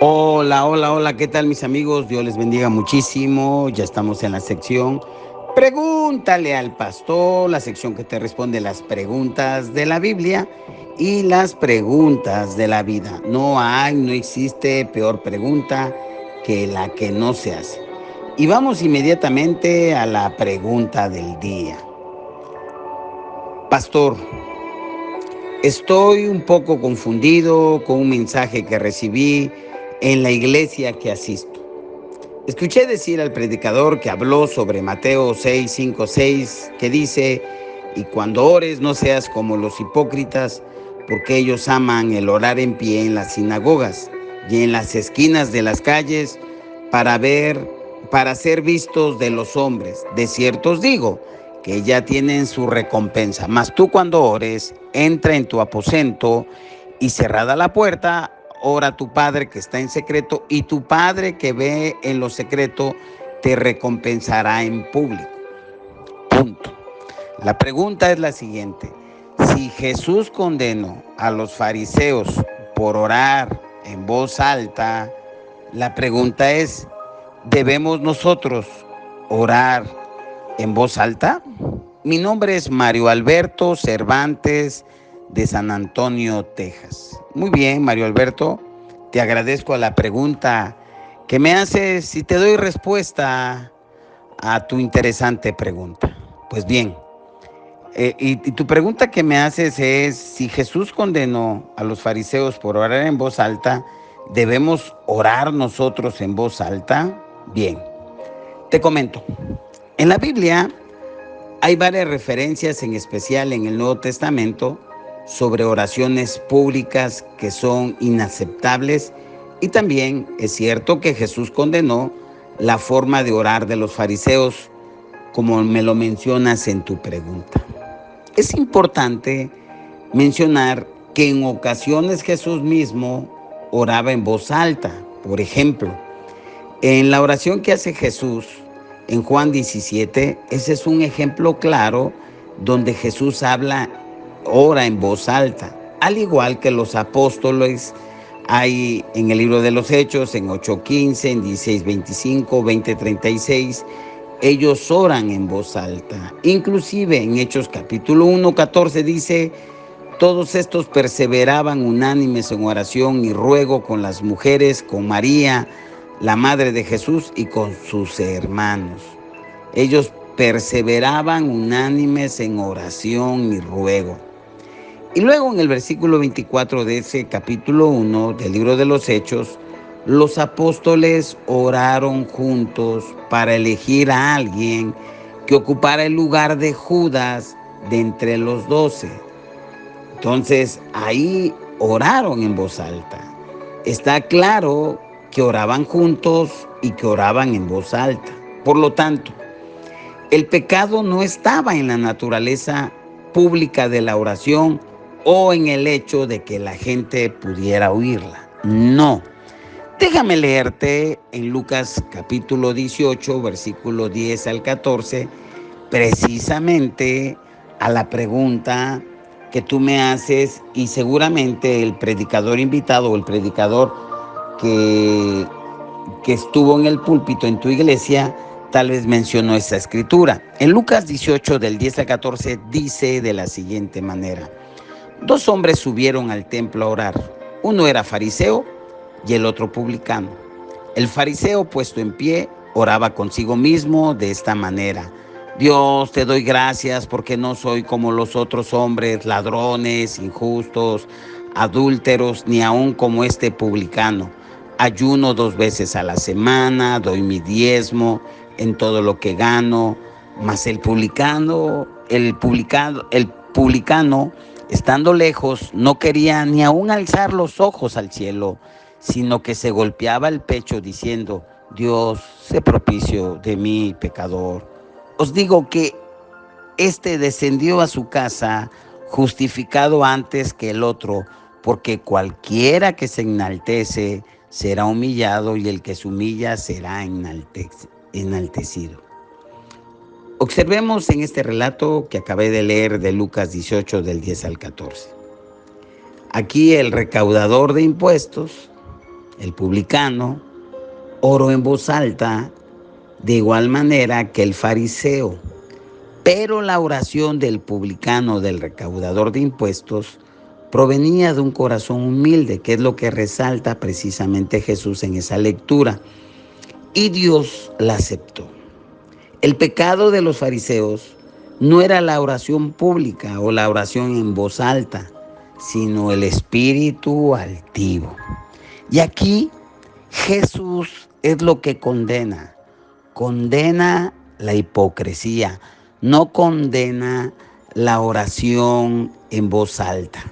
Hola, hola, hola, ¿qué tal mis amigos? Dios les bendiga muchísimo. Ya estamos en la sección Pregúntale al pastor, la sección que te responde las preguntas de la Biblia y las preguntas de la vida. No existe peor pregunta que la que no se hace. Y vamos inmediatamente a la pregunta del día. Pastor, estoy un poco confundido con un mensaje que recibí en la iglesia que asisto. Escuché decir al predicador que habló sobre Mateo 6, 5, 6, que dice, y cuando ores no seas como los hipócritas, porque ellos aman el orar en pie en las sinagogas y en las esquinas de las calles para para ser vistos de los hombres. De cierto os digo, que ya tienen su recompensa. Mas tú cuando ores, entra en tu aposento y cerrada la puerta, ora a tu Padre que está en secreto, y tu Padre que ve en lo secreto te recompensará en público. Punto. La pregunta es la siguiente. Si Jesús condenó a los fariseos por orar en voz alta, la pregunta es, ¿debemos nosotros orar en voz alta? Mi nombre es Mario Alberto Cervantes de San Antonio, Texas. Muy bien, Mario Alberto, te agradezco a la pregunta que me haces y te doy respuesta a tu interesante pregunta. Pues bien, y tu pregunta que me haces es, si Jesús condenó a los fariseos por orar en voz alta, ¿debemos orar nosotros en voz alta? Bien, te comento. En la Biblia hay varias referencias, en especial en el Nuevo Testamento, sobre oraciones públicas que son inaceptables, y también es cierto que Jesús condenó la forma de orar de los fariseos, como me lo mencionas en tu pregunta. Es importante mencionar que en ocasiones Jesús mismo oraba en voz alta. Por ejemplo, en la oración que hace Jesús en Juan 17, ese es un ejemplo claro donde Jesús ora en voz alta, al igual que los apóstoles. Hay en el libro de los Hechos, en 8:15, en 16:25, 20:36, ellos oran en voz alta. Inclusive en Hechos capítulo 1:14 dice, todos estos perseveraban unánimes en oración y ruego con las mujeres, con María, la madre de Jesús, y con sus hermanos. Ellos perseveraban unánimes en oración y ruego. Y luego en el versículo 24 de ese capítulo 1 del libro de los Hechos, los apóstoles oraron juntos para elegir a alguien que ocupara el lugar de Judas de entre los 12. Entonces ahí oraron en voz alta. Está claro que oraban juntos y que oraban en voz alta. Por lo tanto, el pecado no estaba en la naturaleza pública de la oración o en el hecho de que la gente pudiera oírla. No. Déjame leerte en Lucas capítulo 18, versículo 10 al 14, precisamente a la pregunta que tú me haces, y seguramente el predicador invitado o el predicador que, que estuvo en el púlpito en tu iglesia tal vez mencionó esta escritura. En Lucas 18 del 10 al 14 dice de la siguiente manera: dos hombres subieron al templo a orar. Uno era fariseo y el otro publicano. El fariseo, puesto en pie, oraba consigo mismo de esta manera: Dios, te doy gracias porque no soy como los otros hombres, ladrones, injustos, adúlteros, ni aun como este publicano. Ayuno 2 veces a la semana, doy mi diezmo en todo lo que gano. Mas el publicano, estando lejos, no quería ni aun alzar los ojos al cielo, sino que se golpeaba el pecho diciendo: Dios, sé propicio de mí, pecador. Os digo que este descendió a su casa justificado antes que el otro, porque cualquiera que se enaltece será humillado, y el que se humilla será enaltecido. Observemos en este relato que acabé de leer de Lucas 18 del 10 al 14. Aquí el recaudador de impuestos el publicano, oró en voz alta de igual manera que el fariseo. Pero la oración del publicano, del recaudador de impuestos, provenía de un corazón humilde, que es lo que resalta precisamente Jesús en esa lectura. Y Dios la aceptó. El pecado de los fariseos no era la oración pública o la oración en voz alta, sino el espíritu altivo. Y aquí Jesús es lo que condena. Condena la hipocresía, no condena la oración en voz alta,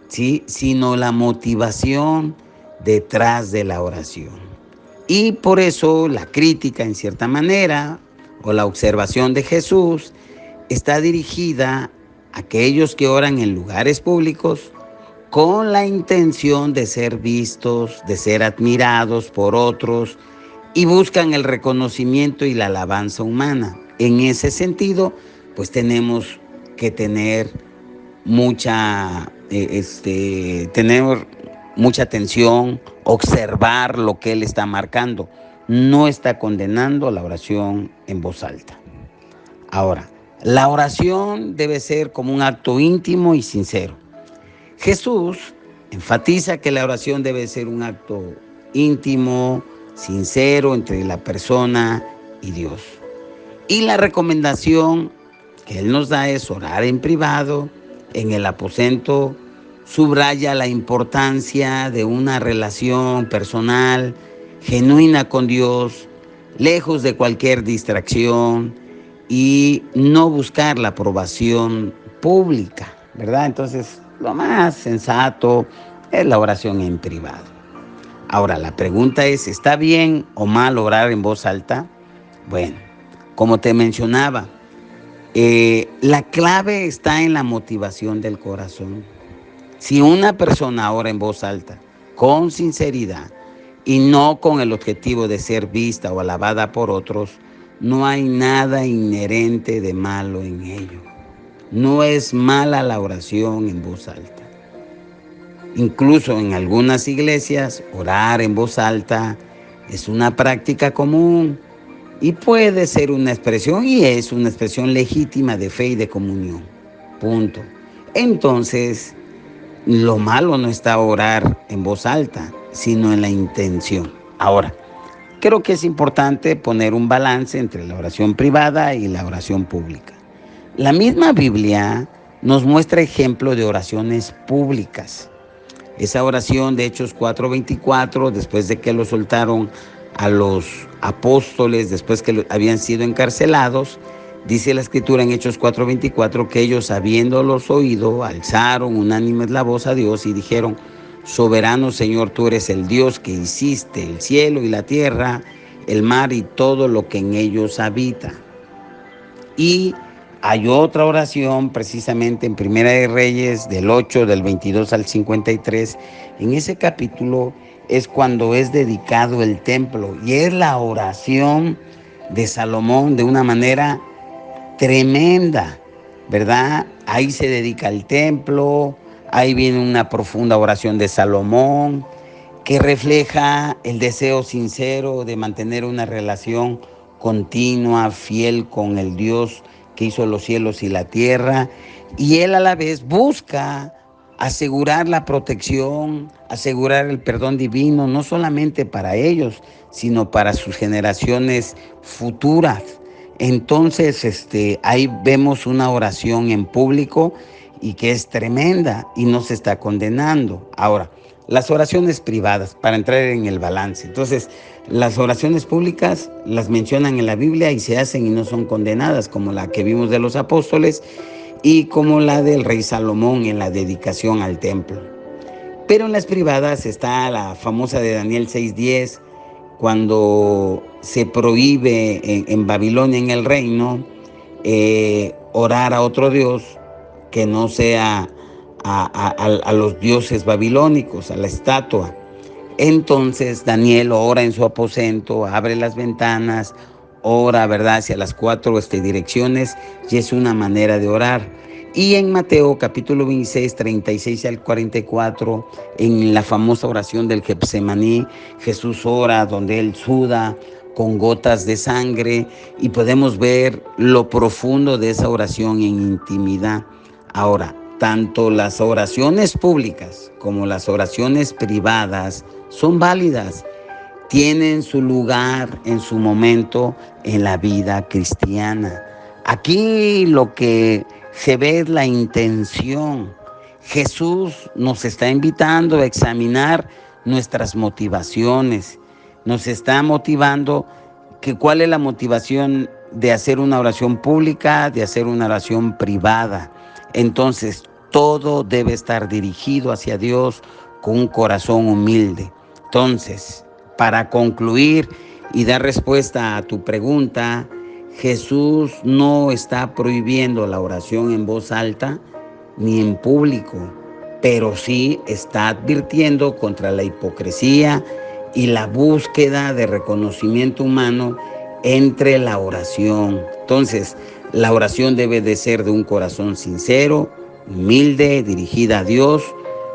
¿sí? Sino la motivación detrás de la oración. Y por eso la crítica, en cierta manera, o la observación de Jesús, está dirigida a aquellos que oran en lugares públicos con la intención de ser vistos, de ser admirados por otros y buscan el reconocimiento y la alabanza humana. En ese sentido, pues tenemos que tener mucha atención, observar lo que él está marcando. No está condenando la oración en voz alta. Ahora, la oración debe ser como un acto íntimo y sincero. Jesús enfatiza que la oración debe ser un acto íntimo, sincero entre la persona y Dios. Y la recomendación que Él nos da es orar en privado, en el aposento. Subraya la importancia de una relación personal, genuina con Dios, lejos de cualquier distracción y no buscar la aprobación pública, ¿verdad? Entonces, lo más sensato es la oración en privado. Ahora, la pregunta es, ¿está bien o mal orar en voz alta? Bueno, como te mencionaba, la clave está en la motivación del corazón. Si una persona ora en voz alta, con sinceridad y no con el objetivo de ser vista o alabada por otros, no hay nada inherente de malo en ello. No es mala la oración en voz alta. Incluso en algunas iglesias, orar en voz alta es una práctica común y puede ser una expresión y es una expresión legítima de fe y de comunión. Punto. Entonces, lo malo no está orar en voz alta, sino en la intención. Ahora, creo que es importante poner un balance entre la oración privada y la oración pública. La misma Biblia nos muestra ejemplo de oraciones públicas. Esa oración de Hechos 4:24, después de que lo soltaron a los apóstoles, después que habían sido encarcelados, dice la Escritura en Hechos 4:24 que ellos, habiéndolos oído, alzaron unánimes la voz a Dios y dijeron: Soberano Señor, tú eres el Dios que hiciste el cielo y la tierra, el mar y todo lo que en ellos habita. Y hay otra oración precisamente en Primera de Reyes, del 8, del 22 al 53. En ese capítulo es cuando es dedicado el templo y es la oración de Salomón de una manera tremenda, ¿verdad? Ahí se dedica el templo, ahí viene una profunda oración de Salomón que refleja el deseo sincero de mantener una relación continua, fiel con el Dios que hizo los cielos y la tierra, y él a la vez busca asegurar la protección, asegurar el perdón divino, no solamente para ellos, sino para sus generaciones futuras. Entonces, ahí vemos una oración en público y que es tremenda y no se está condenando. Ahora, las oraciones privadas, para entrar en el balance. Entonces, las oraciones públicas las mencionan en la Biblia y se hacen y no son condenadas, como la que vimos de los apóstoles y como la del rey Salomón en la dedicación al templo. Pero en las privadas está la famosa de Daniel 6:10, cuando se prohíbe en Babilonia, en el reino, orar a otro Dios que no sea a los dioses babilónicos, a la estatua. Entonces Daniel ora en su aposento, abre las ventanas, ora, ¿verdad?, hacia las 4 direcciones, y es una manera de orar. Y en Mateo capítulo 26, 36 al 44, en la famosa oración del Getsemaní, Jesús ora donde él suda con gotas de sangre y podemos ver lo profundo de esa oración en intimidad. Ahora, tanto las oraciones públicas como las oraciones privadas son válidas, tienen su lugar en su momento en la vida cristiana. Aquí lo que se ve es la intención. Jesús nos está invitando a examinar nuestras motivaciones. Nos está motivando que cuál es la motivación de hacer una oración pública, de hacer una oración privada. Entonces, todo debe estar dirigido hacia Dios con un corazón humilde. Entonces, para concluir y dar respuesta a tu pregunta, Jesús no está prohibiendo la oración en voz alta ni en público, pero sí está advirtiendo contra la hipocresía y la búsqueda de reconocimiento humano entre la oración. Entonces, la oración debe de ser de un corazón sincero, humilde, dirigida a Dios,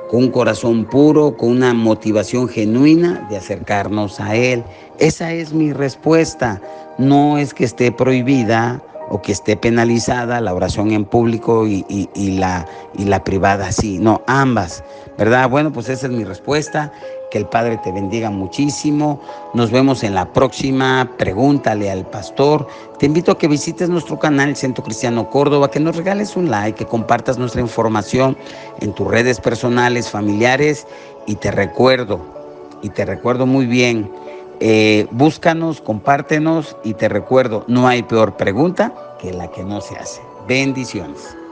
con un corazón puro, con una motivación genuina de acercarnos a Él. Esa es mi respuesta. No es que esté prohibida o que esté penalizada la oración en público y la privada, sí, no, ambas, ¿verdad? Bueno, pues esa es mi respuesta. Que el Padre te bendiga muchísimo. Nos vemos en la próxima. Pregúntale al pastor. Te invito a que visites nuestro canal Centro Cristiano Córdoba, que nos regales un like, que compartas nuestra información en tus redes personales, familiares. Y te recuerdo muy bien, búscanos, compártenos y te recuerdo, no hay peor pregunta que la que no se hace. Bendiciones.